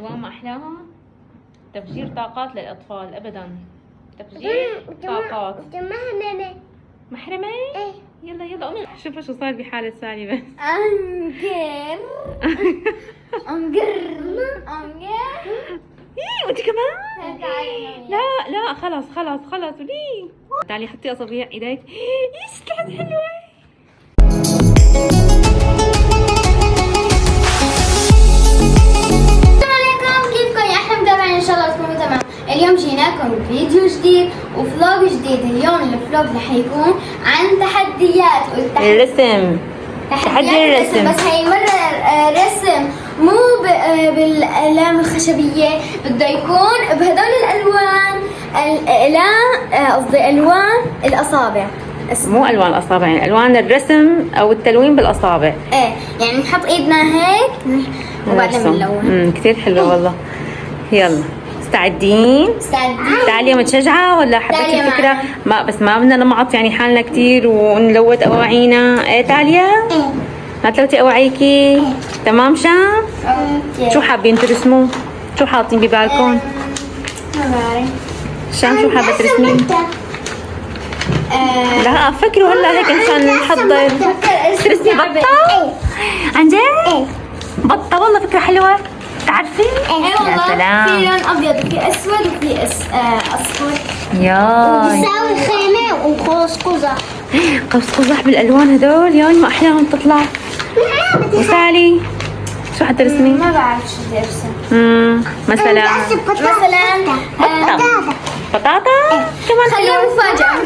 الألوان ما أحلاها. تفجير طاقات للأطفال أبدا. تفجير طاقات. محرمة؟ ايه. يلا يلا قومي شوفوا شو صار بحالة سالي بس. انقر إيه وأنت كمان؟ لا لا خلص خلص خلص وليه؟ تعالي حطي أصابع إيديك. إيش طلعت حلوة. ان شاء الله تكونوا تمام. اليوم جيناكم بفيديو جديد وفلوج جديد. اليوم الفلوج رح يكون عن تحديات الرسم. تحدي الرسم. بس هاي المرة رسم مو بالأقلام الخشبية، بده يكون بهدول الألوان. الأقلام قصدي ألوان الأصابع. مو ألوان الأصابع، يعني ألوان الرسم أو التلوين بالأصابع. ايه يعني نحط ايدنا هيك وبعدين بنلون. كتير حلوة والله. يلا مستعدين؟ تعالي متشجعة ولا حبيتي الفكرة؟ ما بس ما بدنا نمعط يعني حالنا كتير ونلوت أواعينا. ايه تاليا؟ ايه ما تلوتي أواعيكي؟ ايه. تمام شام؟ اوكي. شو حابين ترسموا؟ شو حاطين ببالكم؟ ما بعرف. شام شو حابة ترسمين؟ لا فكروا هلا هيك مشان نحضر. ترسمي بطة؟ عن جد؟ ايه بطة والله فكرة حلوة. تعرفي؟ ايه والله. سلام. في لون ابيض وفي اسود وفي اصفر. ياي بيساوي خيمه وقوس قزح. قوس قزح بالالوان هدول. ياي ما احلاهم تطلع. وسالي شو حترسمي؟ ما بعرف شو بدي ارسم. مثلا بطاطا. كمان خليها حلوة.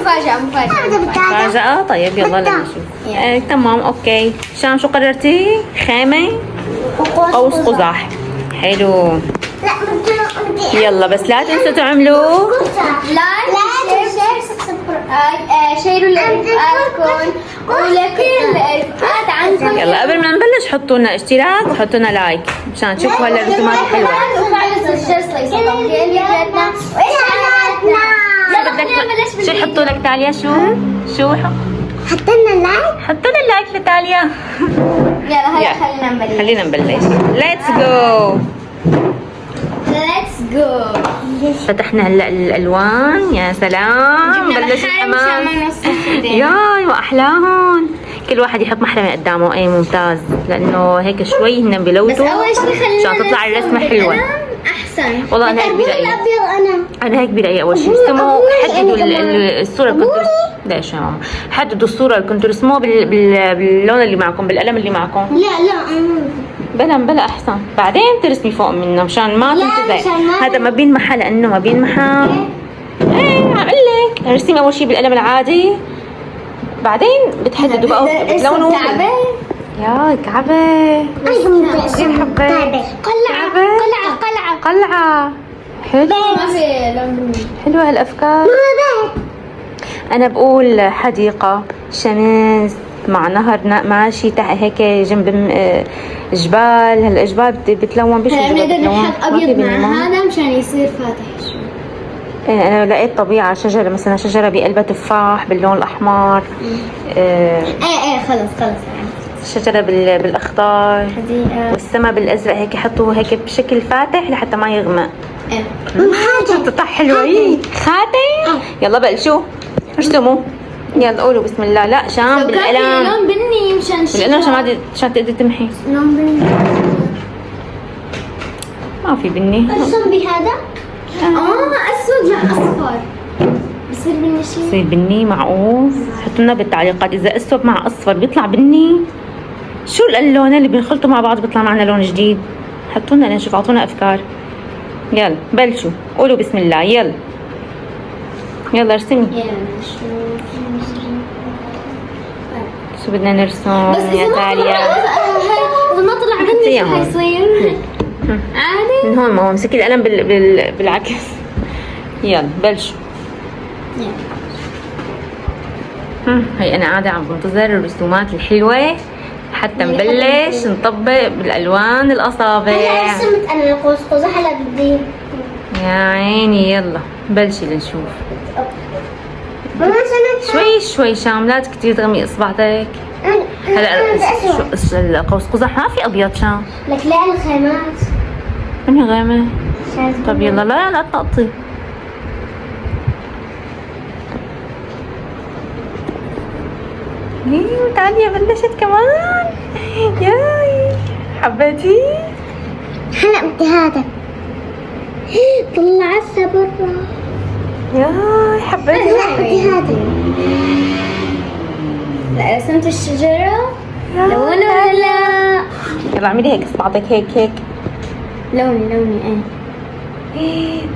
مفاجأة. مفاجأة. طيب يلا نشوف. تمام اوكي. شام شو قررتي؟ خيمة قوس قزح. حلو. لا بدي يلا بس لا تنسوا تعملوا لايك شيروا لرفقاتكم ولكل الرفقات عنكم. يلا قبل ما نبلش حطوا لنا اشتراك وحطوا لنا لايك مشان تشوفوا هلا الرسومات الحلوة. شو يحطوا لك تاليا؟ شو حطينا لايك. حطوا لنا لايك لتاليا. يلا هلا خلينا نبلش. ليتس جو. Let's go. فتحنا هلا الالوان. يا سلام بلش الحمام. ياي واحلاهم. كل واحد يحط محرمه قدامه. اي ممتاز لانه هيك شوي هن بلوتوا بس اول شيء خلينا عشان تطلع الرسمه حلوه. احسن والله انا هيك برايي. الابيض انا هيك برايي. اول شيء ارسموا حددوا الصوره اللي كنتوا ليش يا ماما حددوا الصوره اللي كنتوا رسموها باللون اللي معكم بالقلم اللي معكم. لا بلا احسن بعدين ترسمي فوق منه مشان ما تنتزع. هذا ما بينمحى لانه ما بينمحى. ايه عم لك ارسمي اول شيء بالقلم العادي بعدين بتحددوا بقى بتلونوا. يا كعبه كثير حبيت. قلعه حلو. حلوه هالافكار. انا بقول حديقه شمس مع نهر ماشي تحت هيك جنب جبال. هالجبال بتلون بشو بنقدر نحط ابيض مع هذا مشان يصير فاتح شوي. انا لقيت طبيعه شجره مثلا شجره بقلبها تفاح باللون الاحمر. ايه خلص الشجره بالاخضر والسما بالازرق. هيك يحطوه هيك بشكل فاتح لحتى ما يغمق. تطلع حلوه. خاتم. يلا بلشوا ارسموا. يلا قولوا بسم الله. لا شام بالقلم. لون بني مشان بالقلم عشان تقدري تمحي. لون بني ما في بني. ارسم بهذا. اسود مع اصفر بصير بني شيء. بصير بني. معقول؟ حطوا لنا بالتعليقات اذا اسود مع اصفر بيطلع بني. شو اللون اللي بنخلطوا مع بعض بيطلع معنا لون جديد؟ حطوا لنا نشوف. اعطونا افكار. يلا بلشوا قولوا بسم الله. يلا ارسمي. شو بدنا نرسم يا تاليا؟ إذا ما طلع بني شو حيصير؟ عادي. من هون ما هو امسكي القلم بالعكس. يلا بلشوا. هي انا قاعده عم بنتظر الرسومات الحلوه حتى نبلش نطبق بالالوان الاصابع. انا رسمت انا قوس قزح. هلا بدي يا عيني. يلا بلشي لنشوف. شوي شام لا كتير تغمي اصبعتك. هلا القوس قزح ما في ابيض شام. لك لا الخيمات. أمي غامة. طب يلا لا تقطي. تعالي بلشت كمان. ياي حبيتي؟ هلا بدي هذا. طلعتها برا. ياي حبيتي؟ هلا بدي هذا. لا رسمت الشجرة. لونه ولا لا؟ يلا اعملي هيك اصبعتك هيك. لوني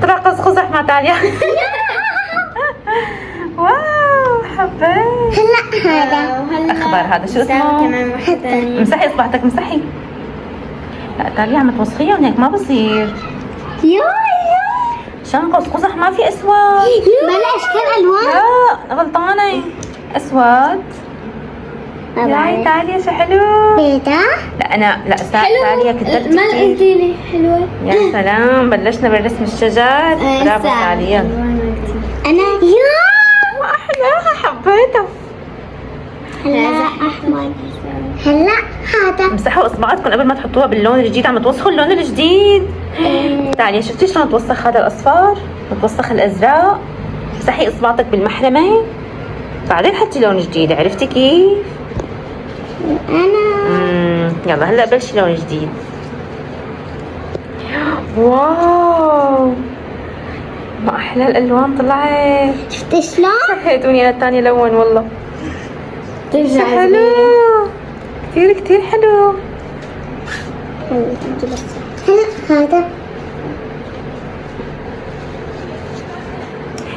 طلع قزقزح مع تاليا. واو حبيت. هلا هذا. اخضر هذا شو اسمه؟ كمان واحدة ثانية. امسحي اصبعتك امسحي. لا تاليا عم توسخيهم هيك ما بصير. يا عشان قزقزح ما في اسود. بلاش كل الوان. لا غلطانة. اسود. ياي تاليا شو حلو. بيضة. لا انا لا تاليا كتبت ما قلتي لي حلوة. يا سلام بلشنا بالرسم الشجر. برافو تاليا. انا يا ما احلاها حبيتها. هلا احمر. هلا هذا. امسحوا اصبعاتكم قبل ما تحطوها باللون الجديد. عم توسخوا اللون الجديد. تعالي شفتي شلون توسخ هذا الاصفر وتوسخ الازرق. امسحي اصبعتك بالمحرمه بعدين حطي لون جديد. عرفتي كيف؟ انا يلا هلا بلشي لون جديد. واو ما احلى الالوان طلعت. شفتي شلون؟ هاتوني انا الثاني لون والله. ترجع حلو كتير حلو. هلا هذا.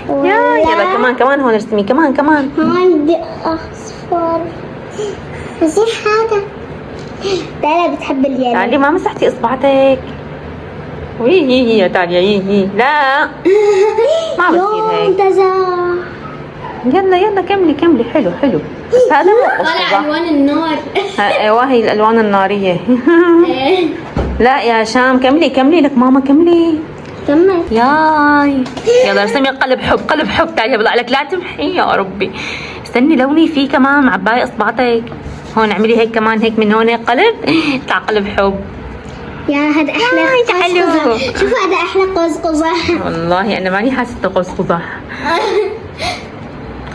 يلا كمان هون ارسمي كمان. عندي اصفر. زي هذا. تالا بتحب اليالو. تعالي ما مسحتي اصبعتك. هي يا تاليا هي لا ما بصير هيك. يلا كملي حلو بس هذا مو طلع الوان النار. ايوه هي الالوان الناريه. لا يا هشام كملي لك ماما كملي. كمل. ياي يلا ارسمي قلب حب تعالي بضع لك لا تمحي يا ربي. استني لوني فيه كمان مع باقي اصبعتك. هون اعملي هيك كمان هيك من هون قلب. طلع قلب حب. يا هذا احلى حلو. شوفوا هذا احلى قزقزح. والله انا ماني حاسه قزقزح.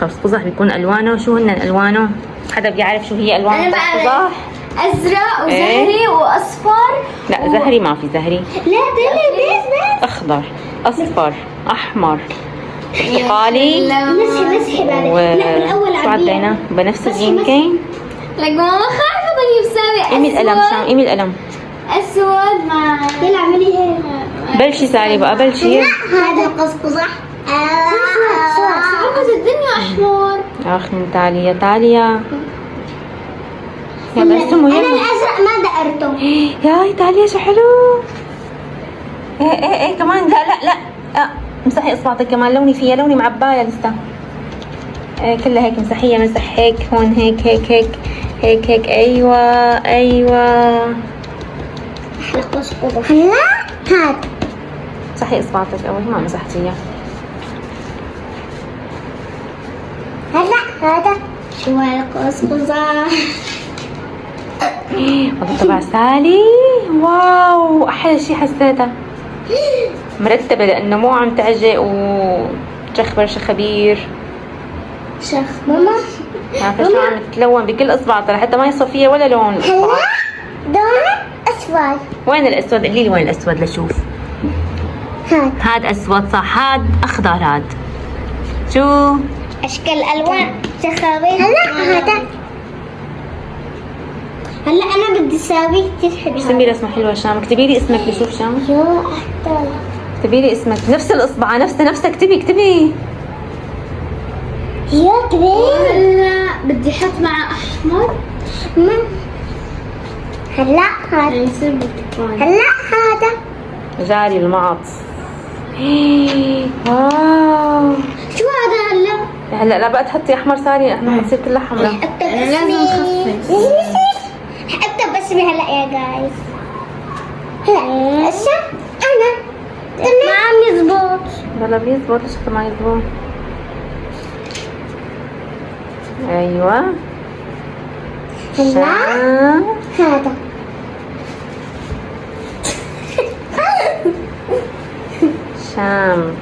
قزقزح بيكون الوانه شو هن الوانه؟ حدا بيعرف شو هي الوان انا القزقزح؟ ازرق وزهري واصفر. لا زهري ما في زهري. لا بس اخضر اصفر احمر برتقالي مسحي بالك. لا بالاول شو عدينا بنفسجي يمكن. لك ماما خايفه ضلني بساوي ايمي القلم شام ايمي القلم. اسود مع يلا اعملي هيك. بلشي سالي بقى بلشي. هذا قزقزح. صعبت الدنيا احمر. اخ من تاليا يلا ارسموا انا يلا. الازرق ما دقرته. ياي تاليا شو حلو. ايه كمان لا امسحي اصبعتك كمان. لوني فيها لوني معبايه لسه. كلها هيك امسحيها مسح هيك هون هيك ايوه احلى قزقزح. هلا هات. امسحي اصبعتك اول ما مسحتيها. هلا هذا شو هالقزقزح. هذا تبع سالي. واو احلى شي حسيتها مرتبه لانه مو عم تعجق وتشخبر شخبير. ماما عارفه شو عم تتلون بكل اصبع ترى حتى ما يصير فيها ولا لون. هلا لون اسود. وين الاسود؟ قولي لي وين الاسود لشوف. هاد اسود صح. هاد اخضر. هاد شو اشكال الوان شخابير. هلا هذا. هلا انا بدي اساوي كثير حلو. ارسمي رسمه حلوه شام. اكتبي لي اسمك لشوف شام. يا احتل. اكتبي لي اسمك نفس الاصبع نفسها. اكتبي يا كبير. هلا بدي احط مع احمر. هلا هذا يصير برتقالي. هلا هذا جاري المعط. واو شو هذا هلا لا بقى تحطي احمر ساري. احنا بنصير كلها حمراء. انا لازم اخفف. اكتب باسمي هلا يا جايز. هلا هسه انا ما عم يزبط. يلا بيزبط. ليش ما يزبط؟ ايوه هلا هذا. هشام.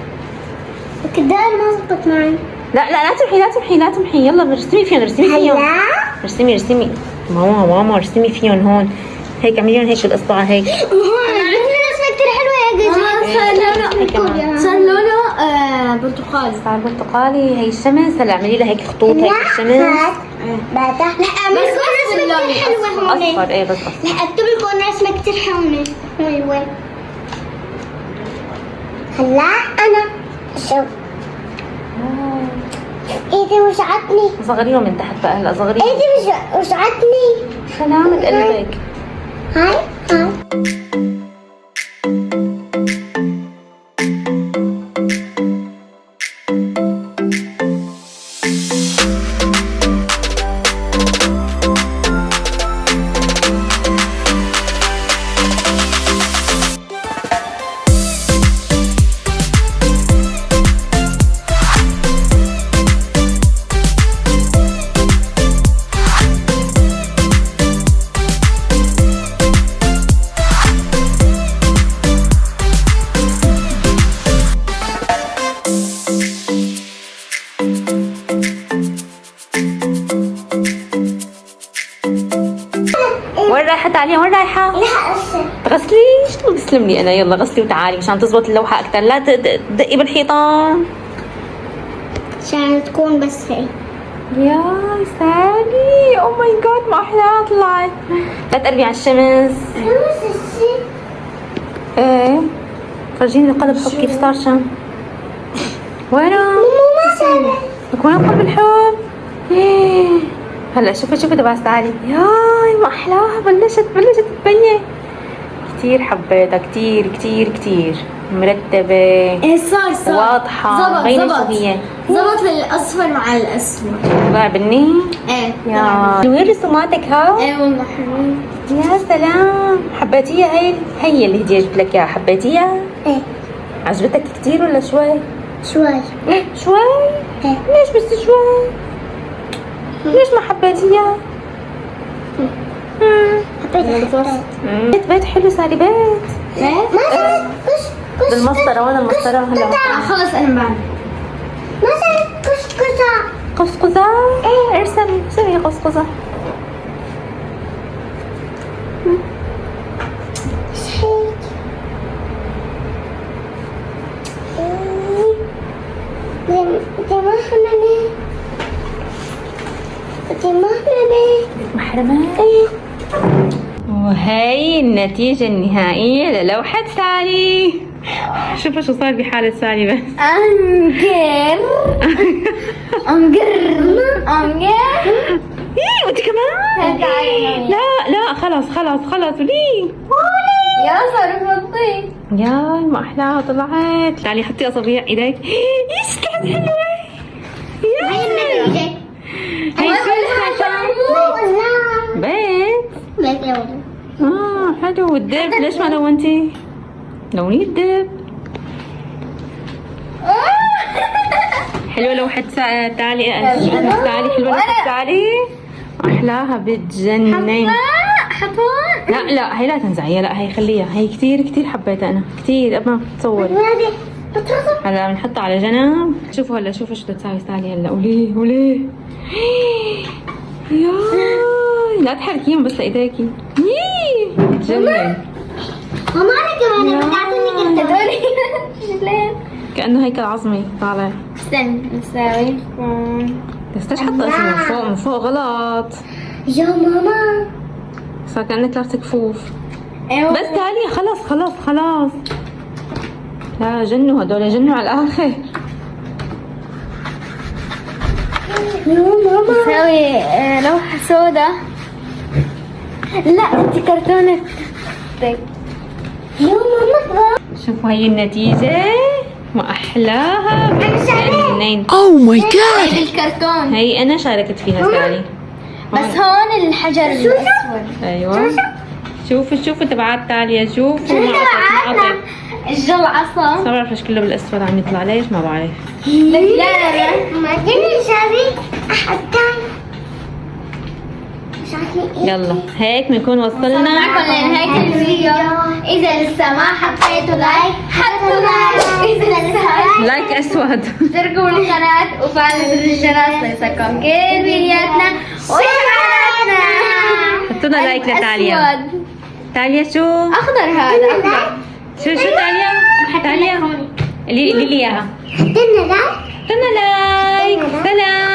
كده ما زبط معي. لا لا لا تمحي لا تمحي لا تمحي، يلا ارسمي فيهم ارسمي فيهم. هلا ارسمي ارسمي ماما ارسمي فيهم هون، هيك اعملي لهم هيك بالاصبع هيك. عندنا رسمة كتير حلوة يا جدع. صار لونه برتقالي. صار برتقالي. هي الشمس. هلا اعملي لها هيك خطوط هيك الشمس. لا اعملي رسمة كتير حلوة هون. اصفر. ايه بس اصفر. لا اكتب لكم رسمة كتير حلوة. هلا انا شوف ايدي وجعتني. صغريهم من تحت بقى. هلا صغريهم. ايدي وجعتني. سلامة قلبك. هاي وين رايحة تعالي؟ وين رايحة؟ تغسلي؟ شو بسلم لي انا. يلا غسلي وتعالي مشان تزبط اللوحة اكثر. لا تدقي بالحيطان عشان تكون بس هيك. يا سالي. او ماي جاد ما احلاها طلعت. لا تقربي على الشمس. ايه فرجيني القلب حب كيف صار شم. وينه؟ لك وين قلب الحب؟ ايه هلا شوفي تبع تعالي. ياي ما احلاها. بلشت تبين. كتير حبيتها. كتير مرتبة. ايه صار واضحة. مبينة شو هي. زبط الاصفر مع الاسود. طلع بني. ايه يا وين رسوماتك ها؟ ايه والله حلوين. يا سلام. حبيتيها هي اللي هدية جبت لك اياها. حبيتيها؟ ايه عجبتك كتير ولا شوي؟ شوي. شوي؟ ايه ليش بس شوي؟ ليش ما حبيتيها؟ بيت حلو صار بيت. ما صارت كش بالمسطرة. وين المسطرة؟ هلا خلص انا بعد. ما صارت كسكسة. قصقصة. ايه ارسمي قصقصة. محرمة. وهي النتيجة النهائية للوحة سالي. شوفوا شو صار بحالة سالي بس. انقر. ايه وانت كمان. لا خلاص وليه. يا صار بطيء. يا ما احلاها طلعت. تعالي حطي اصابع ايديك. ايش طلعت حلوة. هاي النتيجة. هي بيت. حلو. والدب ليش ما لونتي؟ لوني الدب. حلوة لوحة تعالي. حلوة لوحة تعالي. أحلاها بتجنن. حطون. لا هي لا تنزعي. لا هي خليها. هي كتير حبيتها أنا. كتير قبل ما تتصور. هلا بنحطها على جنب. شوفوا هلا شوفوا شو تساوي سالي هلا. وليه ياي لا تحركيهم بس ايديكي. بتجنن. ماما انا كمان بتعطيني كده. كأنه هيكل عظمي طالع. استنى نساوي. بس ليش حاطه اسمه من فوق غلط. يا ماما صار كأنك لابسة كفوف. ايوه بس تعالي خلاص. لا جنوا هدول على الآخر. يا ماما نساوي لوحة سوداء. لا انت كرتونة. طيب يا ماما شوفوا هي النتيجة. ما أحلاها بتجنن. Oh my god. هاي الكرتون. هي أنا شاركت فيها سالي. بس هون الحجر الأسود. أيوة شوفوا تبعات تالية. شوفوا ما عطت الجل عصا. ما بعرف ليش كله بالأسود عم يطلع. ليش ما بعرف. لا ما كنا نساوي أحد تاني. يلا هيك بنكون وصلنا معكم لنهاية الفيديو. إذا لسه ما حطيتوا لايك حطوا لايك. إذا اسود. اشتركوا بالقناة وفعلوا زر الجرس ليصلكم كل فيديوهاتنا وإشعاراتنا. حطوا لنا لايك لتاليا. الأسود. تاليا شو؟ أخضر هذا أخضر. شو تاليا؟ تاليا اللي اياها. حطينا لايك. حطوا لنا لايك. سلام.